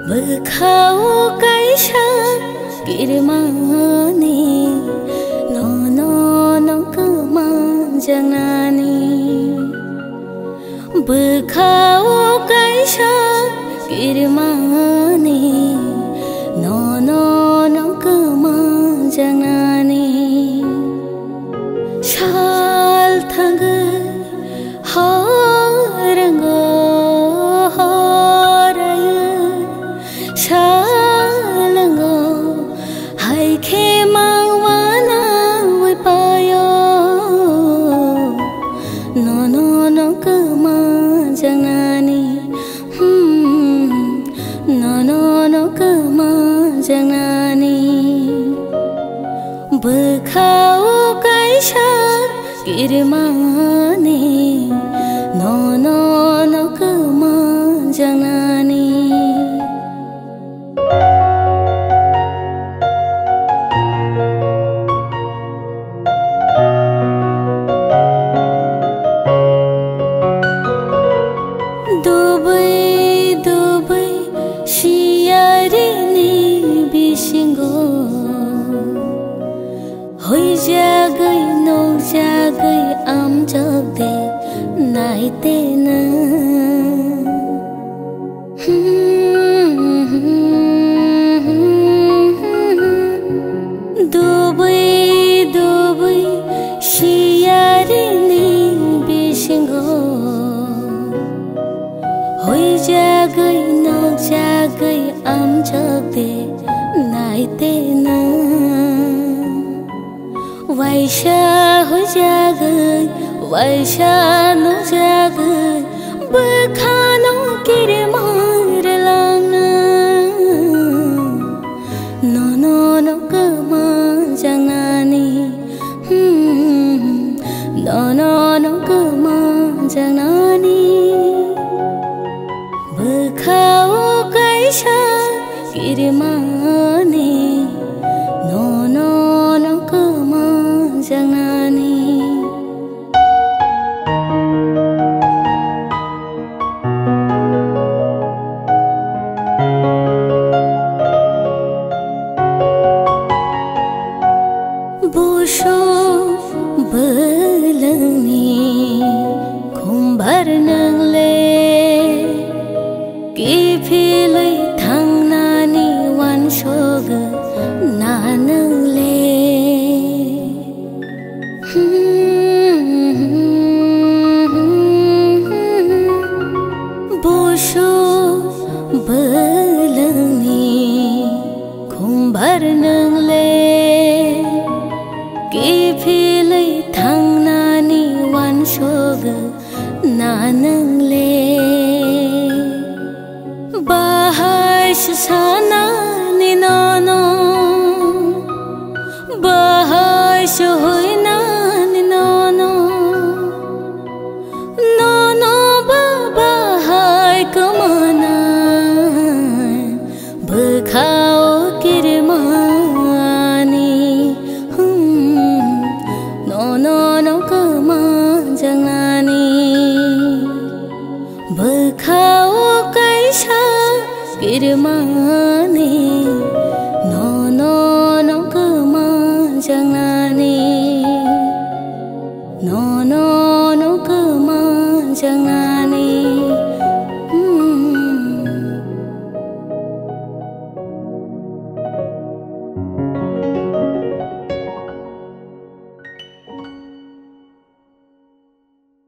Berkau kaisa kirmani no no no kemanjangani Berkau kaisa kirmani no no no kemanjangani Shal thang harango Shalango hai khe mangwana wai payo no no no kemanjangani no no no kemanjangani Berkau kaisa kirmani no no no kemanjangani Hoi jagai no jagai am jagde nai te na Dubai Dubai shiyari ni bishingo Hoi jagai no jagai am jagde nai te na Vaisha ho jagai, vaisha no jagai, berkhano kirmar langna, no no no kemanjangani, no no no kemanjangani, berkhau kaisa kirmani, no no no kemanjangani. Busho belani kumbar nangle kipilai thangnani wan shoga nanangle Busho belani kumbar nangle Kipilai thangnani wan shoga nanangle Bahai shanani nono Bahai shoinani nono Nono bahai kamana Berkhau kirmani No no kemanjangani Berkhau kaisa kirmani no no kemanjangani no